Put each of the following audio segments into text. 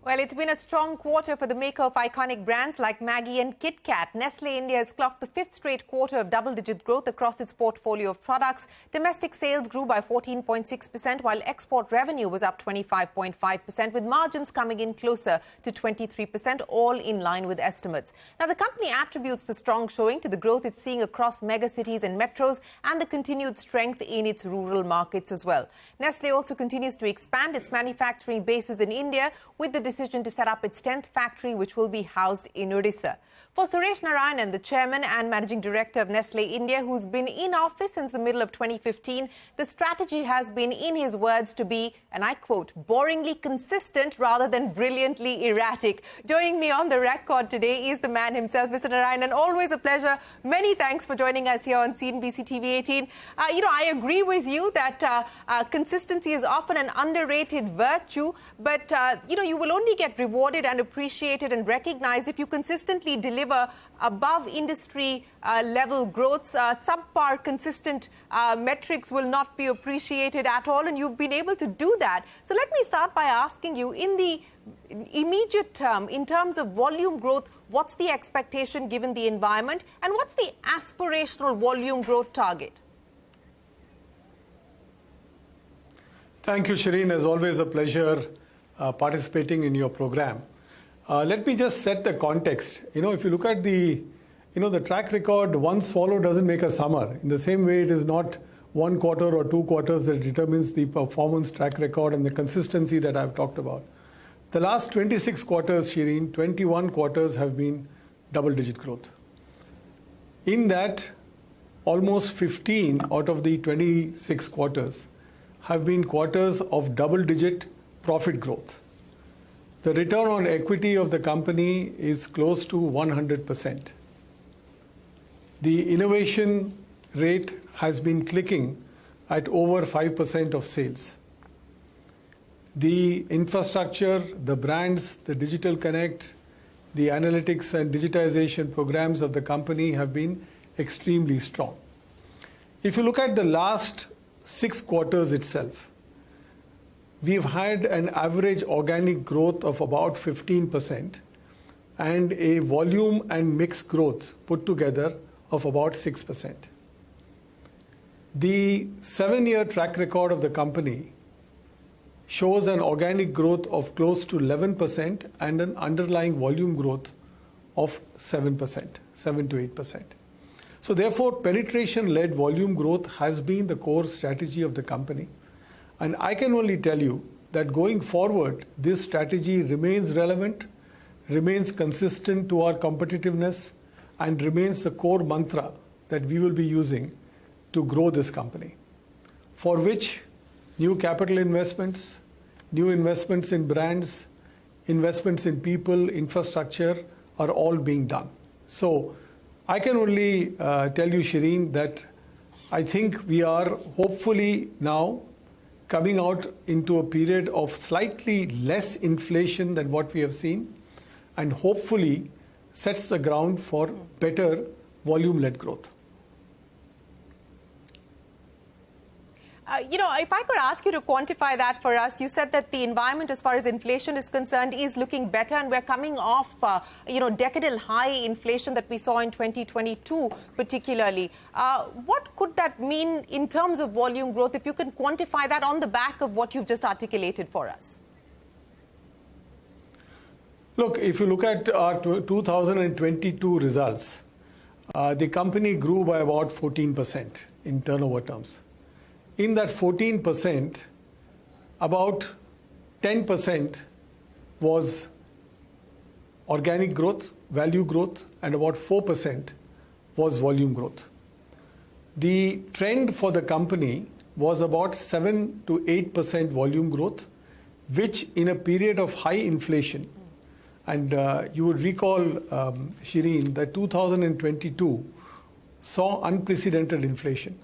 Well, it's been a strong quarter for the maker of iconic brands like Maggi and Kit Kat. Nestle India has clocked the fifth straight quarter of double-digit growth across its portfolio of products. Domestic sales grew by 14.6%, while export revenue was up 25.5%, with margins coming in closer to 23%, all in line with estimates. Now, the company attributes the strong showing to the growth it's seeing across megacities and metros and the continued strength in its rural markets as well. Nestle also continues to expand its manufacturing bases in India, with the decision to set up its 10th factory, which will be housed in Odisha. For Suresh Narayanan, the chairman and managing director of Nestle India, who's been in office since the middle of 2015, the strategy has been, in his words, to be, and I quote, boringly consistent rather than brilliantly erratic. Joining me on the record today is the man himself, Mr. Narayanan. Always a pleasure. Many thanks for joining us here on CNBC-TV18. I agree with you that consistency is often an underrated virtue, but, you will only get rewarded and appreciated and recognized if you consistently deliver above industry level growths. Subpar consistent metrics will not be appreciated at all, and you've been able to do that. So let me start by asking you, in the immediate term, in terms of volume growth, what's the expectation given the environment, and what's the aspirational volume growth target? Thank you, Shereen. As always, a pleasure participating in your program. Let me just set the context. If you look at the track record, one swallow doesn't make a summer. In the same way, it is not one quarter or two quarters that determines the performance track record and the consistency that I've talked about. The last 26 quarters, Shereen, 21 quarters have been double-digit growth. In that, almost 15 out of the 26 quarters have been quarters of double-digit profit growth. The return on equity of the company is close to 100%. The innovation rate has been clicking at over 5% of sales. The infrastructure, the brands, the digital connect, the analytics and digitization programs of the company have been extremely strong. If you look at the last 6 quarters itself, we've had an average organic growth of about 15% and a volume and mix growth put together of about 6%. The 7-year track record of the company shows an organic growth of close to 11% and an underlying volume growth of 7%, 7 to 8%. So therefore, penetration-led volume growth has been the core strategy of the company. And I can only tell you that going forward, this strategy remains relevant, remains consistent to our competitiveness, and remains the core mantra that we will be using to grow this company, for which new capital investments, new investments in brands, investments in people, infrastructure are all being done. So I can only tell you, Shereen, that I think we are hopefully now coming out into a period of slightly less inflation than what we have seen, and hopefully sets the ground for better volume-led growth. If I could ask you to quantify that for us, you said that the environment as far as inflation is concerned is looking better, and we're coming off, decadal high inflation that we saw in 2022 particularly. What could that mean in terms of volume growth, if you can quantify that on the back of what you've just articulated for us? Look, if you look at our 2022 results, the company grew by about 14% in turnover terms. In that 14%, about 10% was organic growth, value growth, and about 4% was volume growth. The trend for the company was about 7 to 8% volume growth, which in a period of high inflation, and you would recall, Shereen, that 2022 saw unprecedented inflation.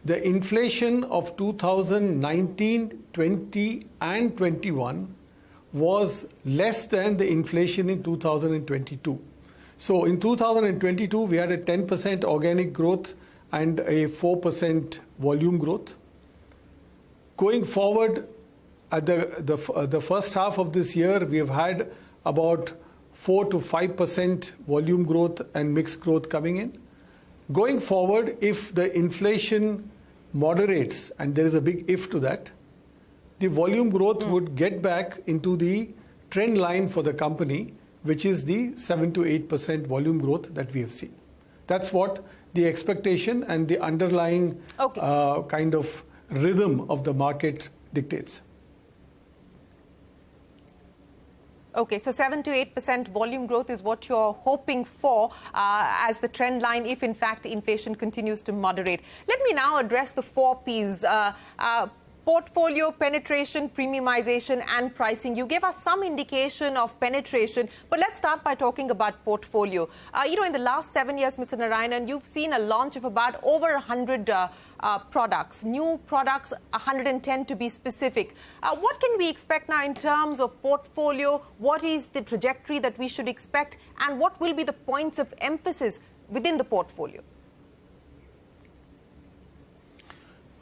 The inflation of 2019, 20, and 21 was less than the inflation in 2022. So in 2022, we had a 10% organic growth and a 4% volume growth. Going forward, at the first half of this year, we have had about 4 to 5% volume growth and mixed growth coming in. Going forward, if the inflation moderates, and there is a big if to that, the volume growth would get back into the trend line for the company, which is the 7 to 8% volume growth that we have seen. That's what the expectation and the underlying kind of rhythm of the market dictates. Okay, so 7 to 8% volume growth is what you're hoping for as the trend line if, in fact, inflation continues to moderate. Let me now address the 4 Ps. Portfolio, penetration, premiumization and pricing. You gave us some indication of penetration, but let's start by talking about portfolio. In the last 7 years, Mr. Narayanan, you've seen a launch of about over 100 products, new products, 110 to be specific. What can we expect now in terms of portfolio? What is the trajectory that we should expect? And what will be the points of emphasis within the portfolio?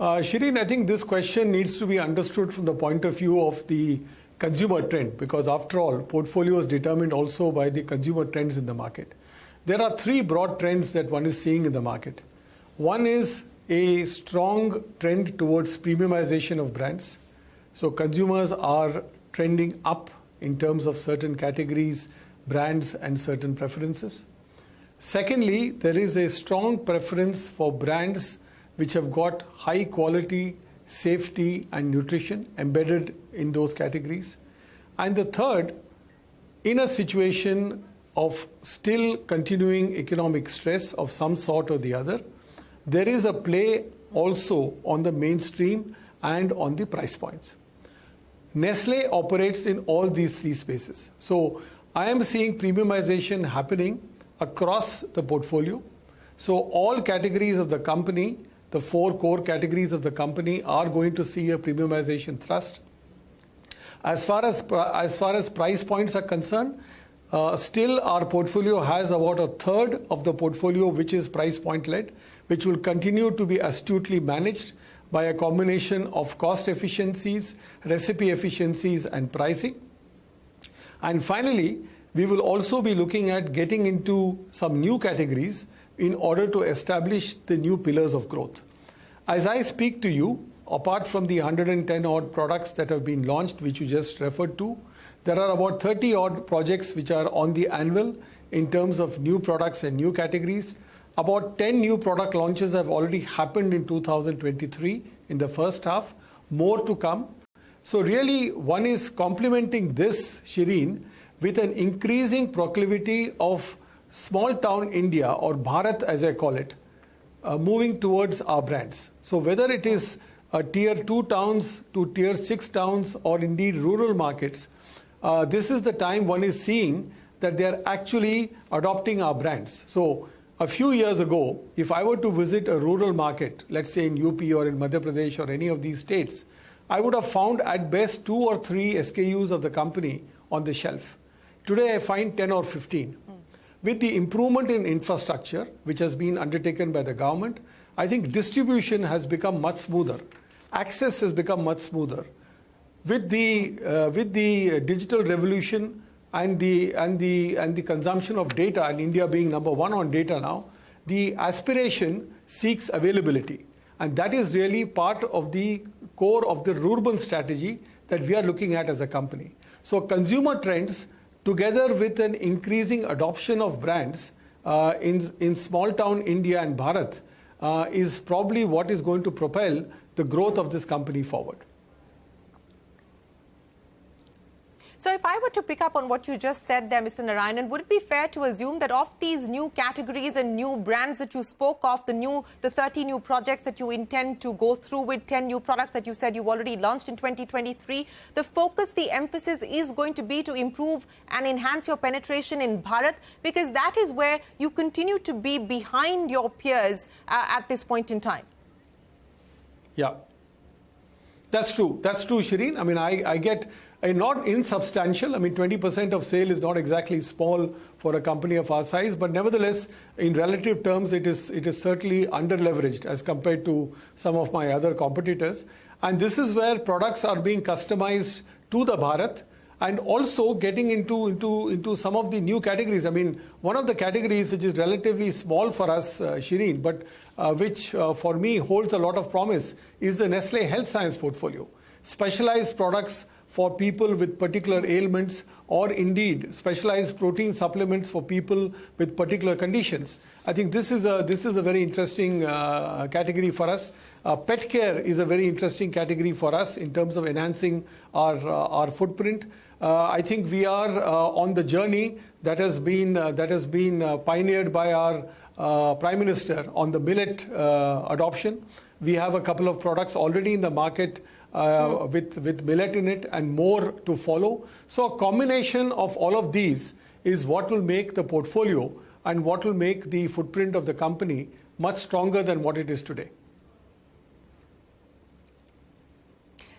Shereen, I think this question needs to be understood from the point of view of the consumer trend, because after all, portfolio is determined also by the consumer trends in the market. There are 3 broad trends that one is seeing in the market. One is a strong trend towards premiumization of brands. So consumers are trending up in terms of certain categories, brands, and certain preferences. Secondly, there is a strong preference for brands which have got high quality, safety and nutrition embedded in those categories. And the third, in a situation of still continuing economic stress of some sort or the other, there is a play also on the mainstream and on the price points. Nestle operates in all these 3 spaces. So I am seeing premiumization happening across the portfolio. So all categories of the company, the 4 core categories of the company, are going to see a premiumization thrust. As far as price points are concerned, still our portfolio has about a third of the portfolio which is price point led, which will continue to be astutely managed by a combination of cost efficiencies, recipe efficiencies and pricing. And finally, we will also be looking at getting into some new categories in order to establish the new pillars of growth. As I speak to you, apart from the 110 odd products that have been launched, which you just referred to, there are about 30 odd projects which are on the anvil in terms of new products and new categories. About 10 new product launches have already happened in 2023 in the first half, more to come. So really one is complementing this, Shereen, with an increasing proclivity of small town India, or Bharat as I call it, moving towards our brands. So whether it is tier 2 towns to tier 6 towns or indeed rural markets, this is the time one is seeing that they are actually adopting our brands. So a few years ago, if I were to visit a rural market, let's say in UP or in Madhya Pradesh or any of these states, I would have found at best 2 or 3 SKUs of the company on the shelf. Today I find 10 or 15. With the improvement in infrastructure, which has been undertaken by the government, I think distribution has become much smoother. Access has become much smoother. With the digital revolution and the consumption of data, and India being number 1 on data now, the aspiration seeks availability. And that is really part of the core of the rural strategy that we are looking at as a company. So consumer trends, together with an increasing adoption of brands in small town India and Bharat, is probably what is going to propel the growth of this company forward. So if I were to pick up on what you just said there, Mr. Narayanan, would it be fair to assume that of these new categories and new brands that you spoke of, the 30 new projects that you intend to go through with, 10 new products that you said you've already launched in 2023, the focus, the emphasis is going to be to improve and enhance your penetration in Bharat, because that is where you continue to be behind your peers at this point in time? Yeah, that's true. That's true, Shereen. I mean, I get not insubstantial. I mean, 20% of sale is not exactly small for a company of our size, but nevertheless, in relative terms, it is certainly under-leveraged as compared to some of my other competitors. And this is where products are being customized to the Bharat, and also getting into some of the new categories. I mean, one of the categories which is relatively small for us, Shereen, but which for me holds a lot of promise, is the Nestle Health Science portfolio. Specialized products for people with particular ailments, or indeed specialized protein supplements for people with particular conditions. I think this is a very interesting category for us. Pet care is a very interesting category for us in terms of enhancing our footprint. I think we are on the journey that has been pioneered by our Prime Minister on the millet adoption. We have a couple of products already in the market with millet in it, and more to follow. So a combination of all of these is what will make the portfolio and what will make the footprint of the company much stronger than what it is today.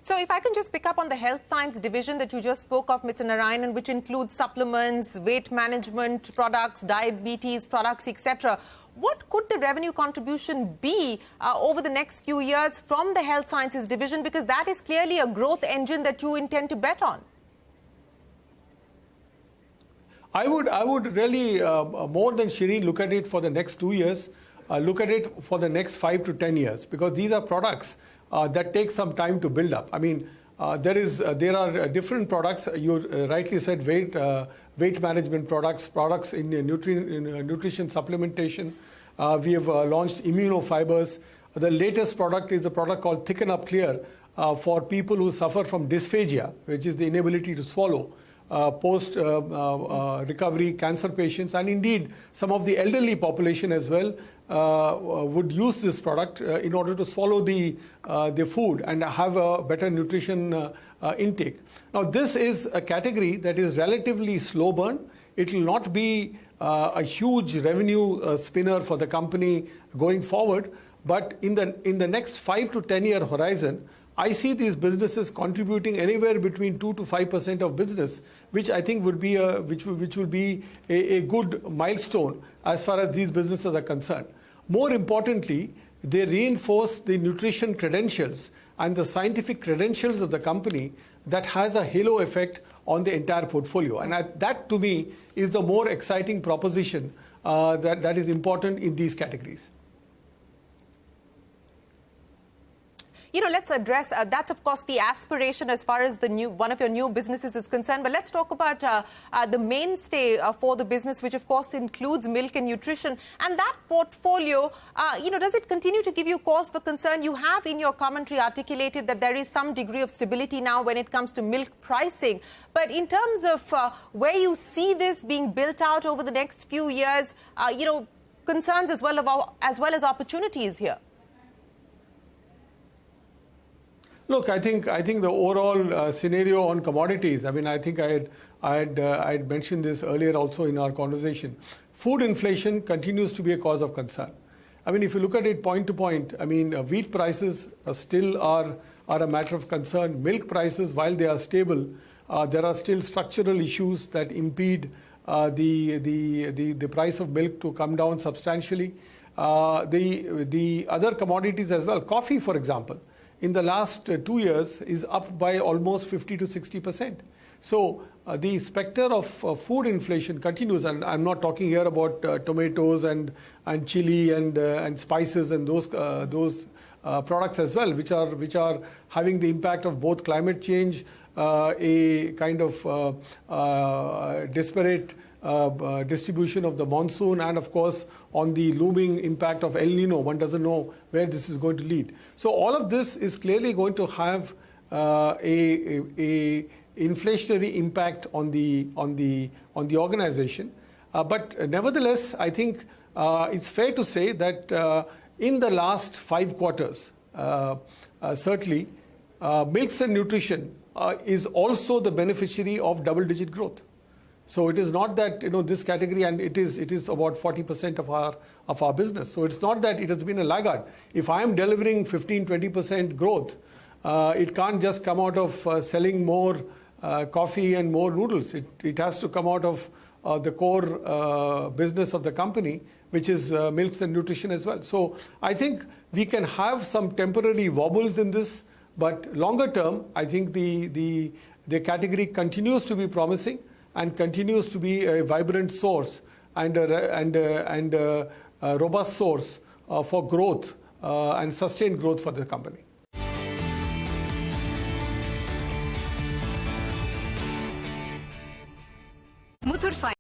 So if I can just pick up on the health science division that you just spoke of, Mr. Narayanan, which includes supplements, weight management products, diabetes products, etc. What could the revenue contribution be over the next few years from the health sciences division? Because that is clearly a growth engine that you intend to bet on. I would really, more than Shereen, look at it for the next 2 years, look at it for the next 5 to 10 years, because these are products that take some time to build up. I mean, there are different products. You rightly said weight management products in nutrition supplementation. We have launched immunofibers. The latest product is a product called Thicken Up Clear for people who suffer from dysphagia, which is the inability to swallow. Post recovery cancer patients, and indeed some of the elderly population as well would use this product in order to swallow the food and have a better nutrition intake. Now, this is a category that is relatively slow burn. It will not be a huge revenue spinner for the company going forward, but in the next 5 to 10 year horizon, I see these businesses contributing anywhere between 2 to 5% of business, which I think would be which will be a good milestone as far as these businesses are concerned. More importantly, they reinforce the nutrition credentials and the scientific credentials of the company that has a halo effect on the entire portfolio. And that, to me, is the more exciting proposition that is important in these categories. You know, let's address, that's of course the aspiration as far as one of your new businesses is concerned. But let's talk about the mainstay for the business, which of course includes milk and nutrition. And that portfolio, does it continue to give you cause for concern? You have in your commentary articulated that there is some degree of stability now when it comes to milk pricing. But in terms of where you see this being built out over the next few years, concerns as well as opportunities here. Look, I think the overall scenario on commodities, I mean, I think I had mentioned this earlier also in our conversation. Food inflation continues to be a cause of concern. I mean, if you look at it point to point, I mean, wheat prices still are a matter of concern. Milk prices, while they are stable, there are still structural issues that impede the price of milk to come down substantially. The other commodities as well, coffee, for example, in the last 2 years is up by almost 50 to 60%. So the specter of food inflation continues, and I'm not talking here about tomatoes and chili and spices and those products as well, which are having the impact of both climate change, a kind of disparate distribution of the monsoon, and of course on the looming impact of El Nino. One doesn't know where this is going to lead. So all of this is clearly going to have a inflationary impact on the organization. But nevertheless, I think it's fair to say that in the last 5 quarters, certainly, milks and nutrition is also the beneficiary of double-digit growth. So it is not that this category, and it is about 40% of our business. So it's not that it has been a laggard. If I am delivering 15-20% growth, it can't just come out of selling more coffee and more noodles. It has to come out of the core business of the company, which is milks and nutrition as well. So I think we can have some temporary wobbles in this, But longer term, I think the category continues to be promising and continues to be a vibrant source and a robust source for growth and sustained growth for the company.